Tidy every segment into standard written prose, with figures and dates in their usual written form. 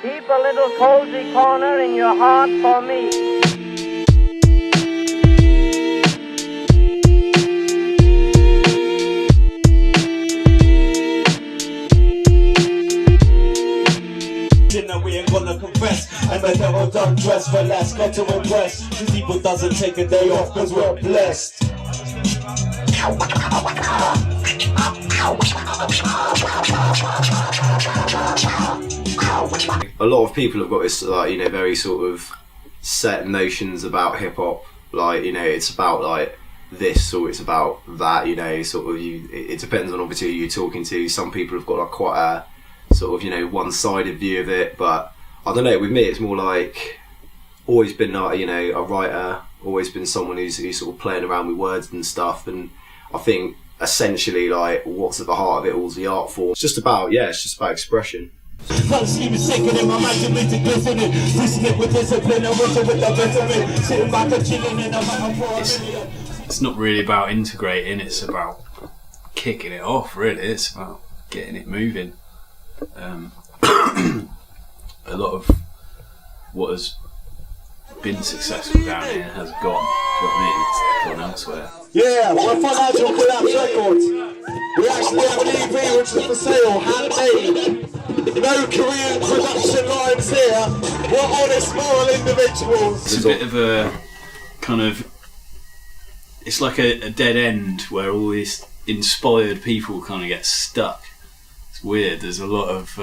Keep a little cozy corner in your heart for me. We ain't gonna confess, and the devil done dress for less, got to impress. This evil doesn't take a day off, cause we're blessed. A lot of people have got this, like, you know, very sort of set notions about hip hop. Like, you know, it's about like this or it's about that. You know, sort of. It depends on obviously who you're talking to. Some people have got like quite a sort of, you know, one-sided view of it, but I don't know, with me it's more like always been you know, a writer, always been someone who's sort of playing around with words and stuff, and I think essentially like what's at the heart of it all is the art form. It's just about expression. It's not really about integrating, it's about kicking it off, really. It's about getting it moving. A lot of what has been successful down here has gone, do you know what I mean? It's gone elsewhere. Yeah, we're Financial Collapse Records. We actually have an EP which is for sale, handmade. No Korean production lines here. We're honest, moral individuals. It's a bit of a kind of, it's like a dead end where all these inspired people kind of get stuck. It's weird. There's a lot of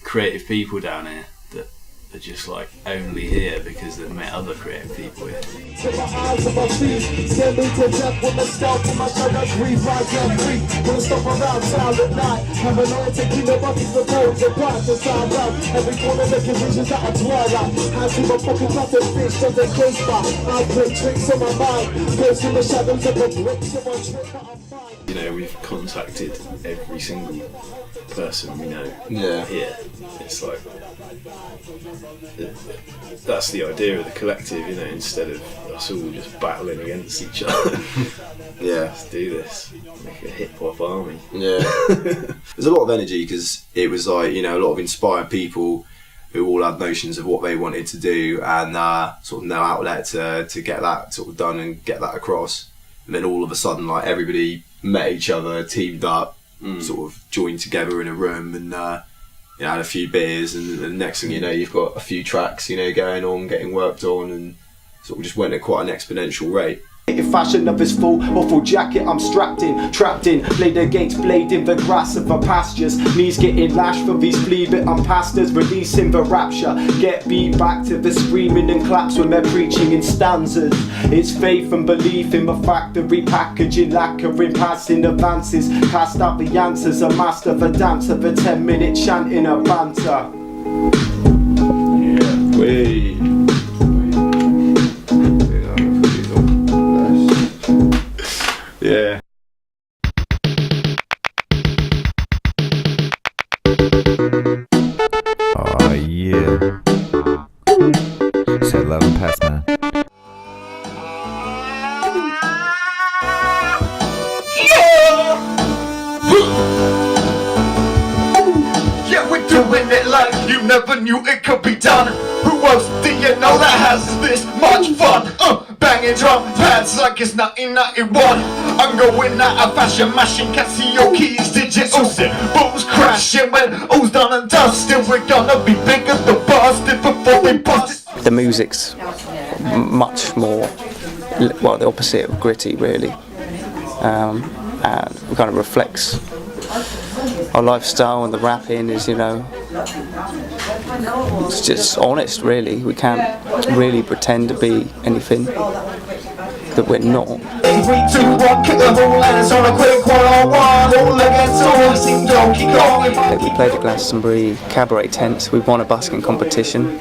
creative people down here that are just like only here because they've met other creative people here. You know, we've contacted every single person we know here. It's like, that's the idea of the collective, you know, instead of us all just battling against each other. Yeah. Let's do this, make a hip hop army. Yeah. There's a lot of energy because it was like, you know, a lot of inspired people who all had notions of what they wanted to do and sort of no outlet to get that sort of done and get that across. And then all of a sudden, like, everybody met each other, teamed up, sort of joined together in a room and you know, had a few beers, and the next thing you know, you've got a few tracks, you know, going on, getting worked on, and sort of just went at quite an exponential rate. Fashion of his full jacket, I'm strapped in, trapped in, blade against blade in the grass of the pastures. Knees getting lashed for these flea bit pastors, releasing the rapture. Get beat back to the screaming and claps when they're preaching in stanzas. It's faith and belief in the factory, packaging, lacquering, passing advances. Cast out the answers, a master, the dancer, the 10-minute chanting a banter. Yeah. Wait. Yeah. Oh yeah. It's 11 past 9. Yeah, we're doing it like you never knew it could be done. Who else do you know that has this much fun? Banging drum pads like it's 1991. I'm going out of fashion, mashing Casio keys, digital symbols crashing. When all's done and dusted, we're gonna be bigger than busted before we bust it. The music's much more, well, the opposite of gritty, really, and it kind of reflects our lifestyle, and the rapping is, you know, it's just honest, really. We can't really pretend to be anything that we're not. 3, 2, 1, kick the whole hands on a quick one-on-one. All against all, sing Donkey Kong. We played at Glastonbury cabaret tents. We won a busking competition.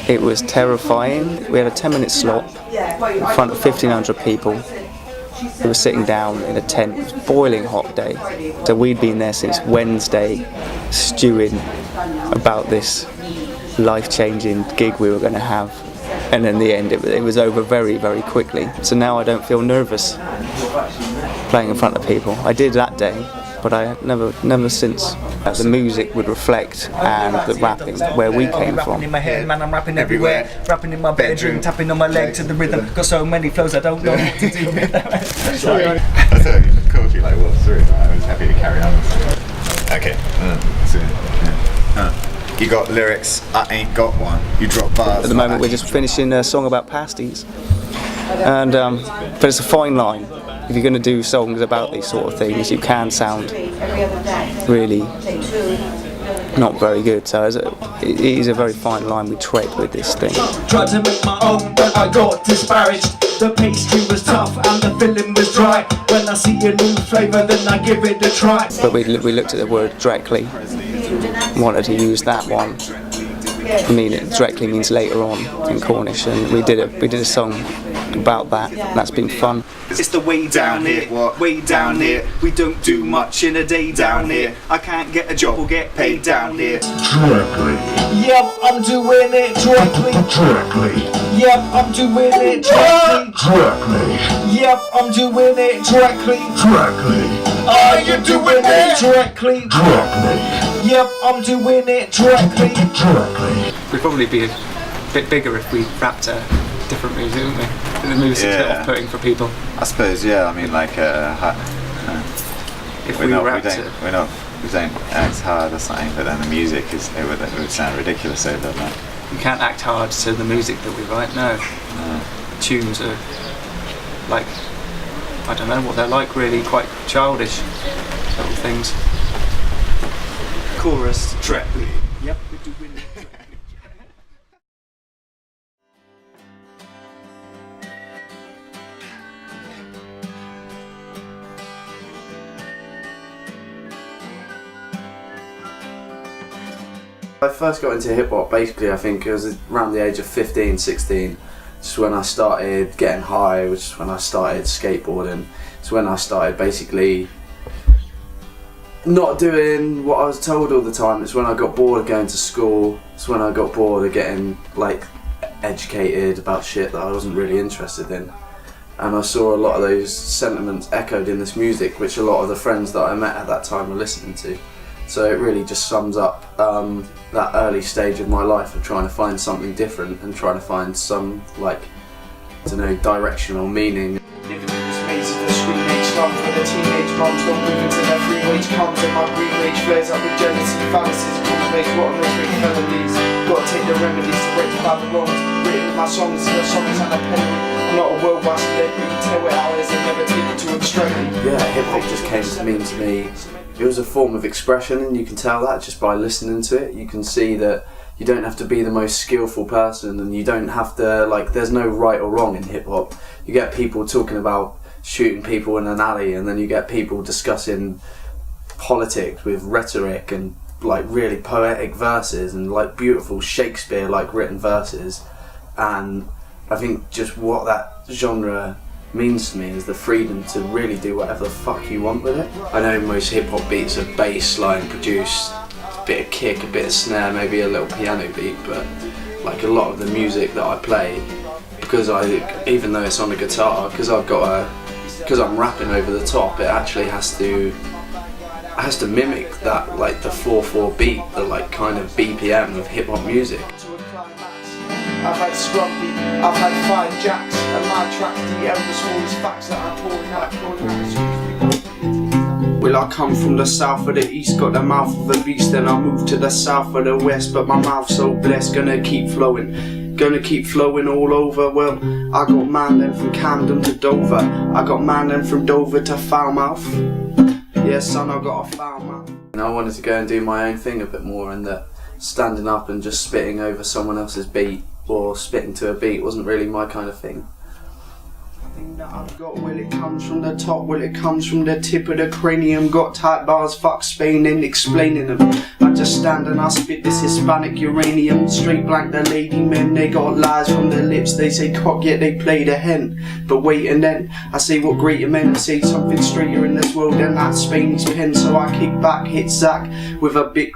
It was terrifying. We had a 10-minute slot in front of 1,500 people. We were sitting down in a tent. It was a boiling hot day. So we'd been there since Wednesday, stewing about this life-changing gig we were going to have. And in the end, it was over very, very quickly. So now I don't feel nervous playing in front of people. I did that day, but I had never since that the music would reflect and the rapping where we came from. In my head, man, I'm rapping everywhere. Rapping in my bedroom, tapping on my leg to the rhythm. Got so many flows, I don't know what to do with them. Sorry. I thought you looked cool if you like walked through. I was happy to carry on. Okay. You got lyrics, I ain't got one. You drop bars. At the moment we're just finishing a song about pasties, and but it's a fine line. If you're going to do songs about these sort of things, you can sound really not very good. So it is a very fine line we tread with this thing. Tried to make my own, but I got disparaged. The pastry was tough and the filling was dry. When I see a new flavour, then I give it a try. But we looked at the word directly, wanted to use that one. I mean, it directly means later on in Cornish, and we did a song about that. That's been fun. It's the way down here, way down here. We don't do much in a day down here. I can't get a job or get paid down here. Directly. Yep, I'm doing it directly. Directly. Yep, I'm doing it directly. Directly. Yep, I'm doing it directly. Directly. Are you doing it directly? Directly. Yep, I'm doing it directly. Directly. We'd probably be a bit bigger if we rapped different music, wouldn't we? The music's a bit off-putting for people. I suppose, yeah. I mean, like, If we we don't rapped act hard or something, but then the music it would sound ridiculous over that. you can't act hard to the music that we write. No. Tunes are like, I don't know what they're like, really quite childish little things. Chorus, directly. Yep. I first got into hip hop basically, I think it was around the age of 15, 16. Just when I started getting high, which is when I started skateboarding. It's when I started basically not doing what I was told all the time. It's when I got bored of going to school. It's when I got bored of getting like educated about shit that I wasn't really interested in. And I saw a lot of those sentiments echoed in this music, which a lot of the friends that I met at that time were listening to. So it really just sums up that early stage of my life of trying to find something different and trying to find some, like, I don't know, direction or meaning. Living in this maze of the screen age slums where the teenage moms don't move until their free wage comes and my green rage flares up with jealousy, fallacies, cultivates what makes big melodies. Gotta take the remedies to rectify the wrongs. Written my songs, the songs and a penalty. I'm not a worldwide celebrity, tell it how it is and never take it to extremity. Yeah, hip hop just came to mean to me. It was a form of expression, and you can tell that just by listening to it. You can see that you don't have to be the most skillful person, and you don't have to, like, there's no right or wrong in hip hop. You get people talking about shooting people in an alley, and then you get people discussing politics with rhetoric and like really poetic verses and like beautiful Shakespeare-like written verses. And I think just what that genre means to me is the freedom to really do whatever the fuck you want with it. I know most hip hop beats are bass line produced, a bit of kick, a bit of snare, maybe a little piano beat, but like a lot of the music that I play, because even though it's on a guitar, because I'm rapping over the top, it actually has to mimic that, like the 4/4 beat, the like kind of BPM of hip hop music. I've had Scrumpy, I've had 5 jacks, and my track DL the smallest facts that I'm pouring out. Well, I come from the south of the east, got the mouth of a beast, then I moved to the south of the west, but my mouth's so blessed, gonna keep flowing all over. Well, I got man then from Camden to Dover, I got man then from Dover to Falmouth. Yeah, son, I got a foul mouth. And I wanted to go and do my own thing a bit more, and that standing up and just spitting over someone else's beat or spitting to a beat wasn't really my kind of thing. That I've got, well, it comes from the top, well, it comes from the tip of the cranium. Got tight bars, fuck Spain, and explaining them. I just stand and I spit this Hispanic uranium. Straight blank the lady men, they got lies from their lips. They say cock, yet they play the hen. But wait, and then I say what greater men say something straighter in this world than that Spanish pen. So I kick back, hit Zach with a big